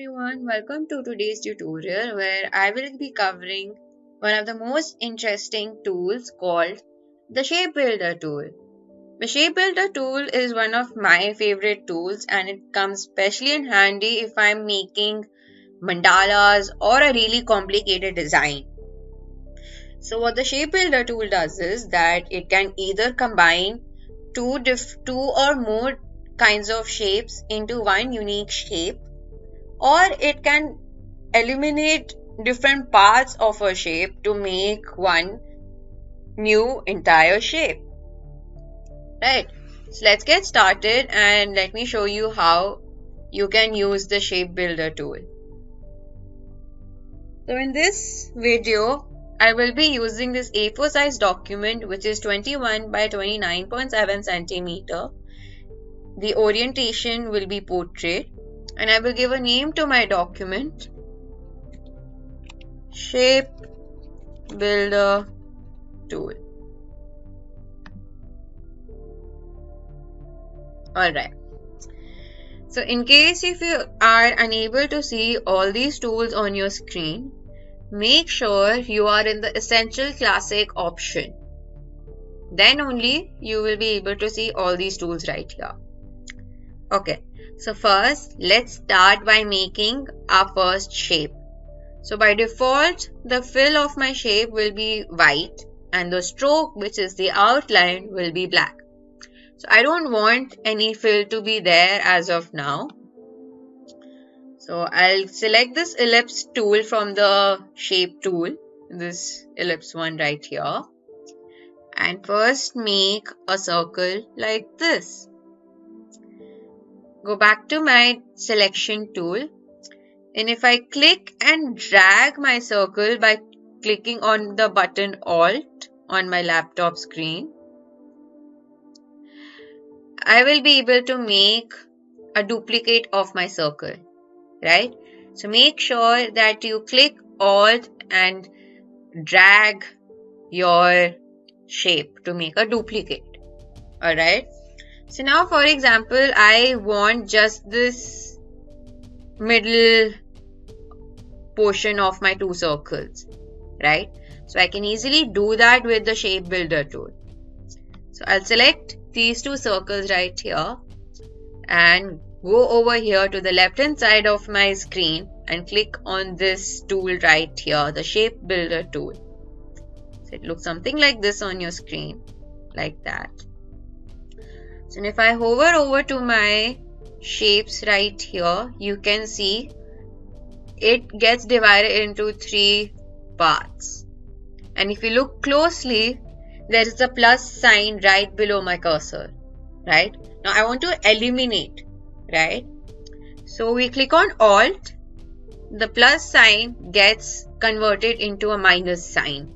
everyone, welcome to today's tutorial where I will be covering one of the most interesting tools called the Shape Builder tool. The Shape Builder tool is one of my favorite tools and it comes especially in handy if I'm making mandalas or a really complicated design. So what the Shape Builder tool does is that it can either combine two or more kinds of shapes into one unique shape, or it can eliminate different parts of a shape to make one new entire shape. Right, so let's get started and let me show you how you can use the Shape Builder tool. So in this video, I will be using this A4 size document which is 21 by 29.7 centimeter. The orientation will be portrait and I will give a name to my document, Shape Builder tool. Alright, so in case if you are unable to see all these tools on your screen, make sure you are in the Essential Classic option. Then only you will be able to see all these tools right here. Okay, so first let's start by making our first shape. So by default, the fill of my shape will be white and the stroke, which is the outline, will be black. So I don't want any fill to be there as of now. So I'll select this ellipse tool from the shape tool, this ellipse one right here, and first make a circle like this. Go back to my selection tool, and if I click and drag my circle by clicking on the button Alt on my laptop screen, I will be able to make a duplicate of my circle, right? So make sure that you click Alt and drag your shape to make a duplicate. Alright. So now for example, I want just this middle portion of my two circles, right? So I can easily do that with the Shape Builder tool. So I'll select these two circles right here and go over here to the left hand side of my screen and click on this tool right here, the Shape Builder tool. So it looks something like this on your screen, like that. So if I hover over to my shapes right here, you can see it gets divided into three parts. And if you look closely, there is a plus sign right below my cursor, right? Now I want to eliminate, right? So we click on Alt, the plus sign gets converted into a minus sign.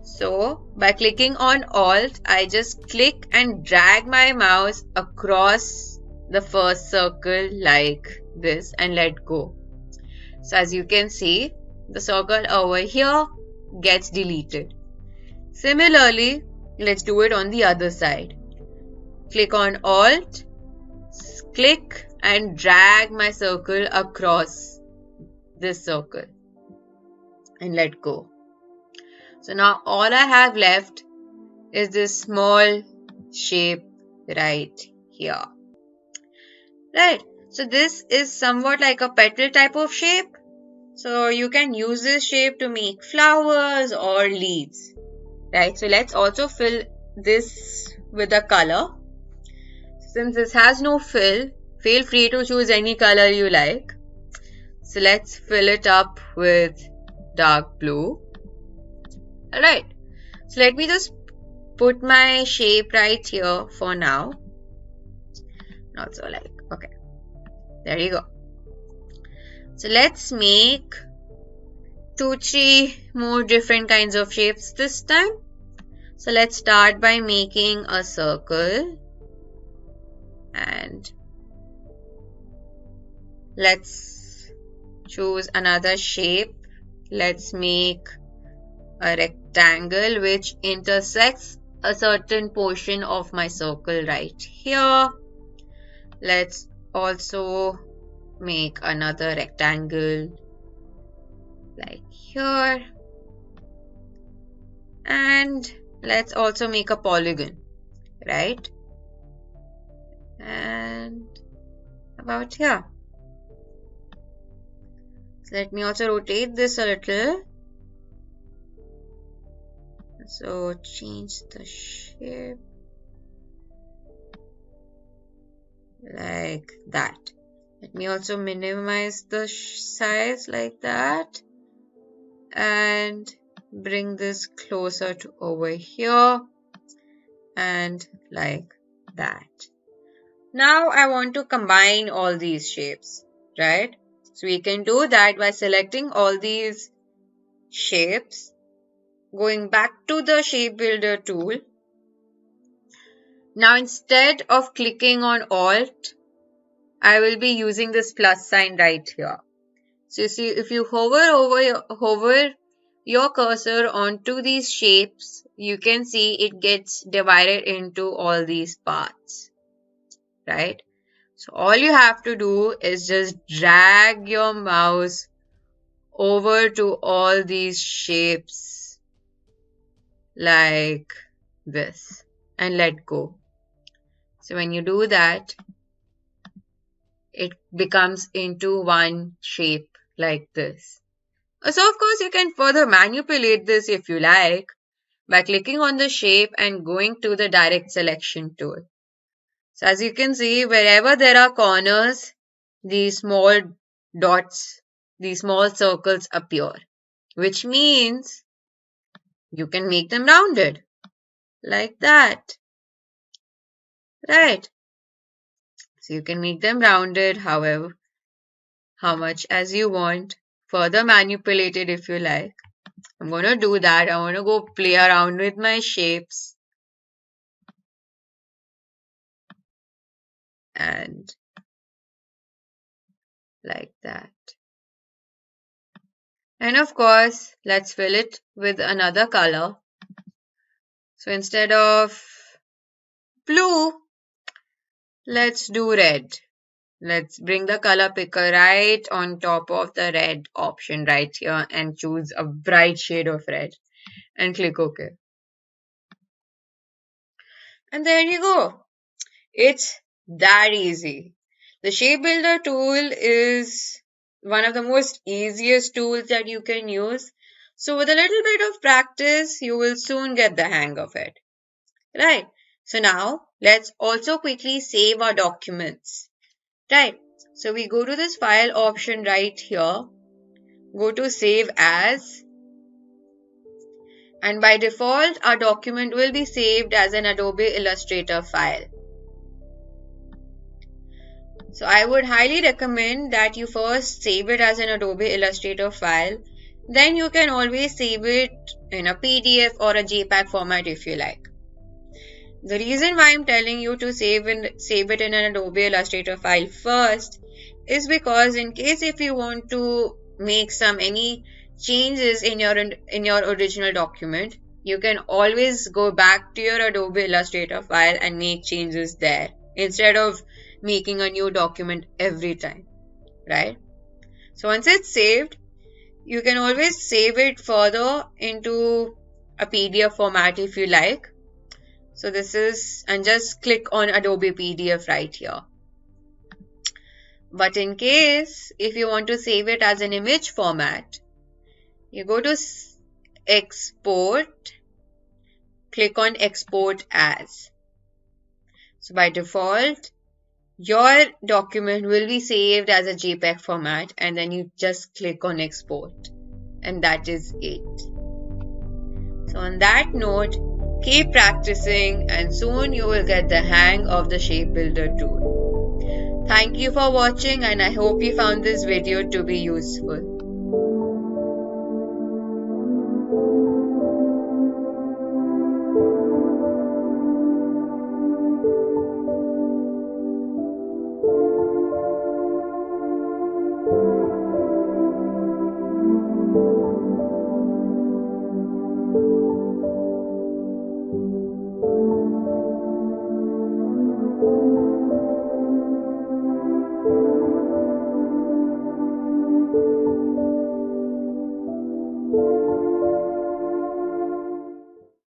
So by clicking on Alt, I just click and drag my mouse across the first circle like this and let go. So as you can see, the circle over here gets deleted. Similarly, let's do it on the other side. Click on Alt, click and drag my circle across this circle and let go. So now all I have left is this small shape right here. Right, so this is somewhat like a petal type of shape. So you can use this shape to make flowers or leaves. Right, so let's also fill this with a color. Since this has no fill, feel free to choose any color you like. So let's fill it up with dark blue. Alright, so let me just put my shape right here for now. Not so like, okay, there you go. So let's make 2-3 more different kinds of shapes this time. So let's start by making a circle and let's choose another shape. Let's make a rectangle which intersects a certain portion of my circle right here. Let's also make another rectangle like here. And let's also make a polygon, right? And about here. So let me also rotate this a little. So change the shape like that. Let me also minimize the size like that and bring this closer to over here and like that. Now I want to combine all these shapes, right? So we can do that by selecting all these shapes, going back to the shape builder tool. Now instead of clicking on Alt, I will be using this plus sign right here. So you see, if you hover your cursor onto these shapes, you can see it gets divided into all these parts, right? So all you have to do is just drag your mouse over to all these shapes like this and let go. So when you do that, it becomes into one shape like this. So of course you can further manipulate this if you like by clicking on the shape and going to the direct selection tool. So as you can see, wherever there are corners, these small dots, these small circles appear, which means you can make them rounded like that, right? So you can make them rounded however, how much as you want, further manipulate it if you like. I'm going to do that. I want to go play around with my shapes and like that. And of course, let's fill it with another color. So instead of blue, let's do red. Let's bring the color picker right on top of the red option right here and choose a bright shade of red and click OK. And there you go. It's that easy. The shape builder tool is one of the most easiest tools that you can use. So with a little bit of practice, you will soon get the hang of it. Right. So now let's also quickly save our documents. Right. So we go to this file option right here. Go to save as. And by default, our document will be saved as an Adobe Illustrator file. So I would highly recommend that you first save it as an Adobe Illustrator file. Then you can always save it in a PDF or a JPEG format if you like. The reason why I'm telling you to save it in an Adobe Illustrator file first is because in case if you want to make any changes in your original document, you can always go back to your Adobe Illustrator file and make changes there instead of making a new document every time, right? So once it's saved, you can always save it further into a PDF format if you like. So this is, and just click on Adobe PDF right here. But in case if you want to save it as an image format, you go to export, click on export as. So by default, your document will be saved as a JPEG format and then you just click on export and that is it. So on that note, keep practicing and soon you will get the hang of the shape builder tool. Thank you for watching and I hope you found this video to be useful.